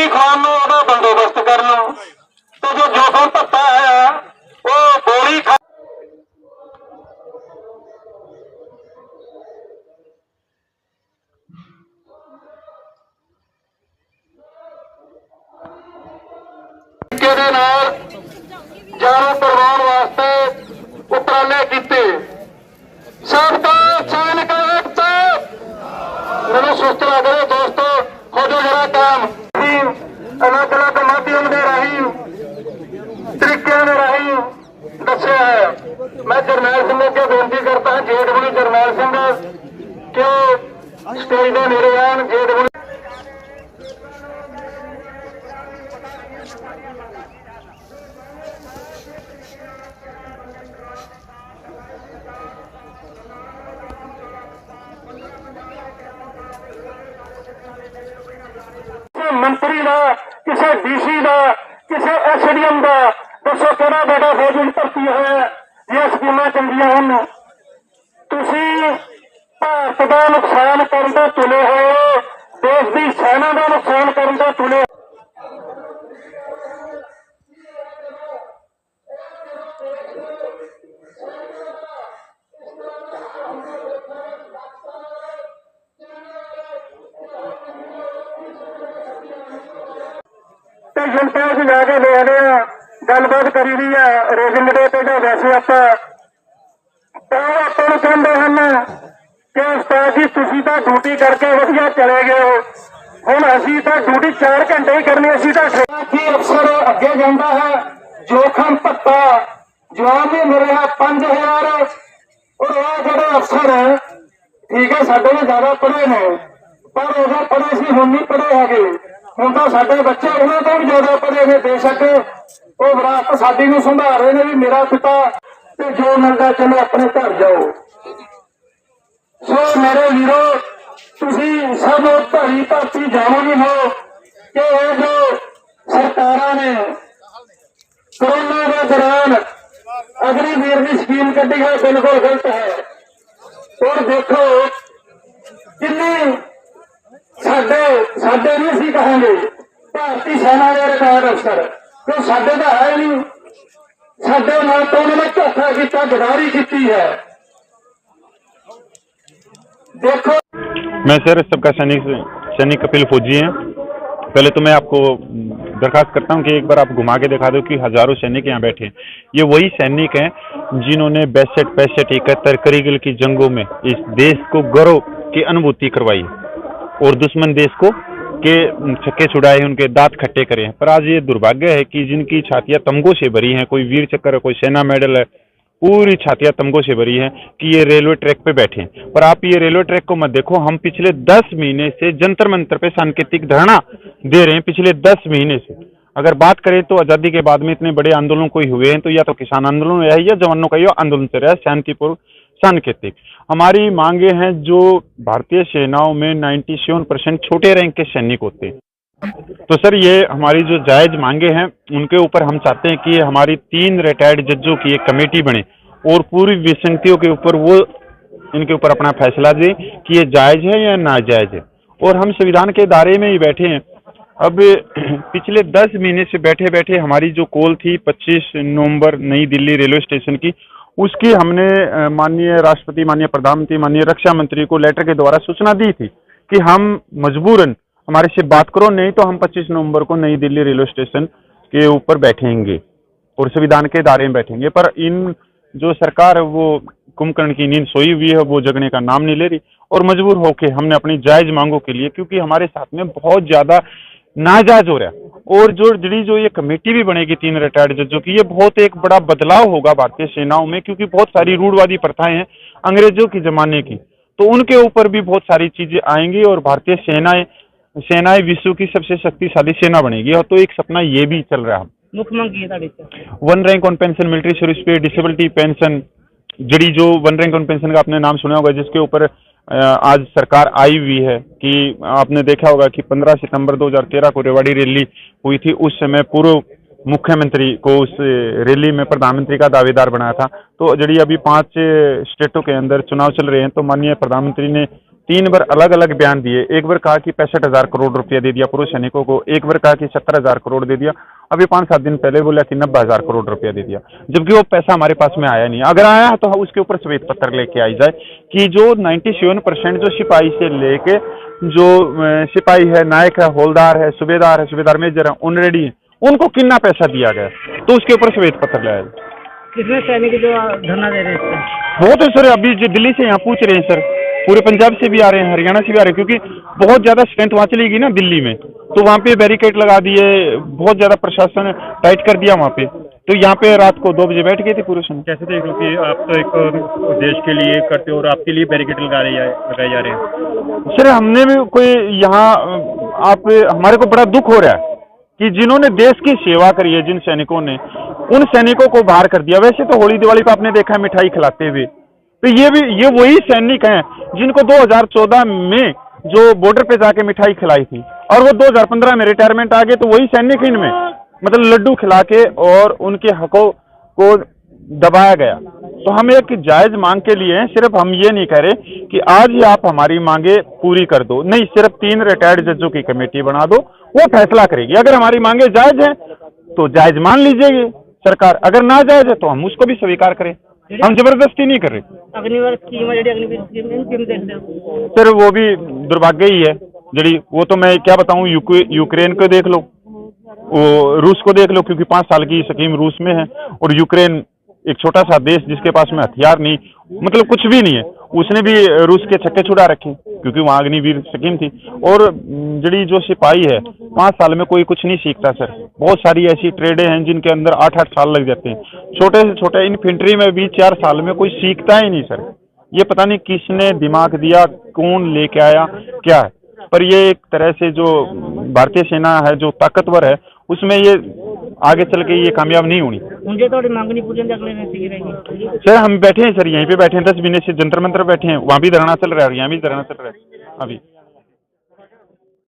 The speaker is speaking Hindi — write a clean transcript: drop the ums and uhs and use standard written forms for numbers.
गोली खान का बंदोबस्त कर लो। तो जो जोखम भत्ता है वो गोली खा जानो करवाने वास्ते उपराले किए सबका सैनिक एकता मेरे सुस्त लग रहे दोस्तों हो जो जरा काम अलग अलग माध्यम के राही तरीके राही दसिया है। मैं जरनैल सिंह अगे बेनती करता जेठवली जरनैल सिंह कि स्टेज के मेरे आन जेठवली मंत्री का किसी डीसी का किसी एसडीएम का दसो कि बेटा फौज भर्ती है ये स्कीम चंगिया हैं। भारत का नुकसान करने को तुले हो देश की सेना का नुकसान करने को तुले जनता से जाके ले आने गलबात करी दी है रेजिंग डे पे वैसे आप कहते हैं कि उस्ताद जी तुम तो ड्यूटी करके वधिया चले गए हो हम असी तो ड्यूटी 4 घंटे ही करनी असी तो अफसर अगे जाता है जोखम भत्ता जवाब भी मिल रहा 5000 और यह जो अफसर है ठीक है साढ़े भी ज्यादा पढ़े ने पर उदो पढ़े से हम नहीं पढ़े है हम तो साडे बच्चे उन्होंने तो भी ज्यादा पढ़े ने बेशक वो विरासत साडी नूं संभाल रहे ने भी मेरा पिता ते जो मिलता चलो अपने घर जाओ। सो मेरे वीरो तुसीं सब भरी भर्ती जाणोगे हो कि ये जो सरकारां ने कोरोना के दौरान अग्निवीर की स्कीम कढ़ी है बिल्कुल गलत है। और देखो किन्नी साडे नहीं सी कहेंगे भारतीय सेना के रिटायर्ड अफसर तो साडे तो है नहीं साडे नाल तो उन्होंने धोखा किया गदारी की है। देखो मैं सर सबका सैनिक कपिल फौजी हैं। पहले तो मैं आपको दरखास्त करता हूं कि एक बार आप घुमा के दिखा दो कि हजारों सैनिक यहाँ बैठे हैं। ये वही सैनिक हैं जिन्होंने 62, 65, 71 करगिल की जंगों में इस देश को गौरव की अनुभूति करवाई और दुश्मन देश को के छक्के छुड़ाए, उनके दांत खट्टे करे हैं। पर आज ये दुर्भाग्य है कि जिनकी छातियां तमगों से भरी हैं, कोई वीर चक्र है, कोई सेना मेडल है, पूरी छातियां तमगों से भरी हैं कि ये रेलवे ट्रैक पे बैठे हैं। पर आप ये रेलवे ट्रैक को मत देखो, हम पिछले 10 महीने से जंतर मंतर पे सांकेतिक धरना दे रहे हैं। पिछले 10 महीने से अगर बात करें तो आजादी के बाद में इतने बड़े आंदोलन कोई हुए हैं तो या तो किसान आंदोलन है या जवानों का ये आंदोलन चल रहा है शांतिपूर्वक सांकेतिक। हमारी मांगे हैं जो भारतीय सेनाओं में 97% छोटे रैंक के सैनिक होते हैं। तो सर ये हमारी जो जायज मांगे हैं उनके ऊपर हम चाहते हैं कि हमारी 3 रिटायर्ड जजों की एक कमेटी बने और पूरी विसंगतियों के ऊपर वो इनके ऊपर अपना फैसला दे कि ये जायज है या नाजायज है। और हम संविधान के दायरे में ही बैठे हैं। अब पिछले 10 महीने से बैठे बैठे हमारी जो कॉल थी 25 नवंबर नई दिल्ली रेलवे स्टेशन की, उसकी हमने माननीय राष्ट्रपति, माननीय प्रधानमंत्री, माननीय रक्षा मंत्री को लेटर के द्वारा सूचना दी थी कि हम मजबूरन हमारे से बात करो, नहीं तो हम 25 नवंबर को नई दिल्ली रेलवे स्टेशन के ऊपर बैठेंगे और संविधान के दायरे में बैठेंगे। पर इन जो सरकार है वो कुंभकर्ण की नींद सोई हुई है, वो जगने का नाम नहीं ले रही और मजबूर होके हमने अपनी जायज मांगों के लिए, क्योंकि हमारे साथ में बहुत ज्यादा नाजायज हो रहा है और जो ये कमेटी भी बनेगी 3 रिटायर्ड जजों की, ये बहुत एक बड़ा बदलाव होगा भारतीय सेनाओं में, क्योंकि बहुत सारी रूढ़वादी प्रथाएं हैं अंग्रेजों के जमाने की, तो उनके ऊपर भी बहुत सारी चीजें आएंगी और भारतीय सेनाएं विश्व की सबसे शक्तिशाली सेना बनेगी। और तो एक सपना ये भी चल रहा है। मुख्य मांग की है 1 rank on pension, military service पे, डिसेबिलिटी पेंशन, जो 1 रैंक ऑन पेंशन का आपने नाम सुना होगा, जिसके ऊपर आज सरकार आई हुई है कि आपने देखा होगा कि 15 सितंबर 2013 को रेवाड़ी रैली हुई थी। उस समय पूर्व मुख्यमंत्री को उस रैली में प्रधानमंत्री का दावेदार बनाया था। तो जड़ी अभी 5 स्टेटों के अंदर चुनाव चल रहे हैं, तो माननीय प्रधानमंत्री ने तीन बार अलग अलग बयान दिए। एक बार कहा कि 65,000 करोड़ रुपया दे दिया पूर्व सैनिकों को, एक बार कहा कि 70,000 करोड़ दे दिया, अभी 5-7 दिन पहले बोला कि 90,000 करोड़ रुपया दे दिया, जबकि वो पैसा हमारे पास में आया नहीं। अगर आया है तो उसके ऊपर श्वेत पत्र लेके आई जाए कि जो 97% जो सिपाही से लेके जो सिपाही है, नायक है, हवलदार है, सूबेदार मेजर है, ऑनरेडी है, उनको कितना पैसा दिया गया, तो उसके ऊपर श्वेत पत्र लाया जाए। कितने सैनिक जो धरना दे रहे हैं? बहुत है सर, अभी जो दिल्ली से यहाँ पूछ रहे हैं सर, पूरे पंजाब से भी आ रहे हैं, हरियाणा से भी आ रहे हैं, क्योंकि बहुत ज्यादा स्ट्रेंथ वहाँ चली गई ना दिल्ली में, तो वहाँ पे बैरिकेड लगा दिए, बहुत ज्यादा प्रशासन टाइट कर दिया वहाँ पे, तो यहाँ पे रात को 2 बजे बैठ गए थे पूरे समय। कैसे देख लो कि आप तो एक देश के लिए करते हो और आपके लिए बैरिकेड लगाए जा रहे हैं? सर हमने भी कोई यहाँ आप हमारे को बड़ा दुख हो रहा है कि जिन्होंने देश की सेवा करी है, जिन सैनिकों ने, उन सैनिकों को बाहर कर दिया। वैसे तो होली दिवाली पे आपने देखा है मिठाई खिलाते हुए, तो ये वही सैनिक हैं जिनको 2014 में जो बॉर्डर पे जाके मिठाई खिलाई थी, और वो 2015 में रिटायरमेंट आ गए, तो वही सैनिक इनमें मतलब लड्डू खिला के और उनके हकों को दबाया गया। तो हम एक जायज मांग के लिए हैं, सिर्फ हम ये नहीं कह रहे कि आज ही आप हमारी मांगे पूरी कर दो, नहीं, सिर्फ 3 रिटायर्ड जजों की कमेटी बना दो, वो फैसला करेगी। अगर हमारी मांगे जायज हैं तो जायज मान लीजिएगी सरकार, अगर ना जायज है तो हम उसको भी स्वीकार करें, हम जबरदस्ती नहीं कर रहे। अग्निवीर स्कीम है, अग्निवीर स्कीम देखते हो सर वो भी दुर्भाग्य ही है जड़ी, वो तो मैं क्या बताऊं, यूक्रेन को देख लो, वो रूस को देख लो, क्योंकि 5 साल की स्कीम रूस में है, और यूक्रेन एक छोटा सा देश जिसके पास में हथियार नहीं, मतलब कुछ भी नहीं है, उसने भी रूस के छक्के छुड़ा रखे क्योंकि वहाँ अग्निवीर स्कीम थी। और जड़ी जो सिपाही है 5 साल में कोई कुछ नहीं सीखता सर, बहुत सारी ऐसी ट्रेडें हैं जिनके अंदर 8-8 साल लग जाते हैं, छोटे से छोटे इन्फेंट्री में भी 4 साल में कोई सीखता ही नहीं सर। ये पता नहीं किसने दिमाग दिया, कौन लेके आया, क्या है, पर ये एक तरह से जो भारतीय सेना है जो ताकतवर है, उसमें ये आगे चल के ये कामयाब नहीं होनी। मुझे तो मांग नहीं पूछे अगले रहेंगे सर हम बैठे हैं सर, यहीं पे बैठे हैं, 10 महीने से जंतर मंतर बैठे हैं, वहाँ भी धरना चल रहा है और यहाँ भी धरना चल रहा है अभी।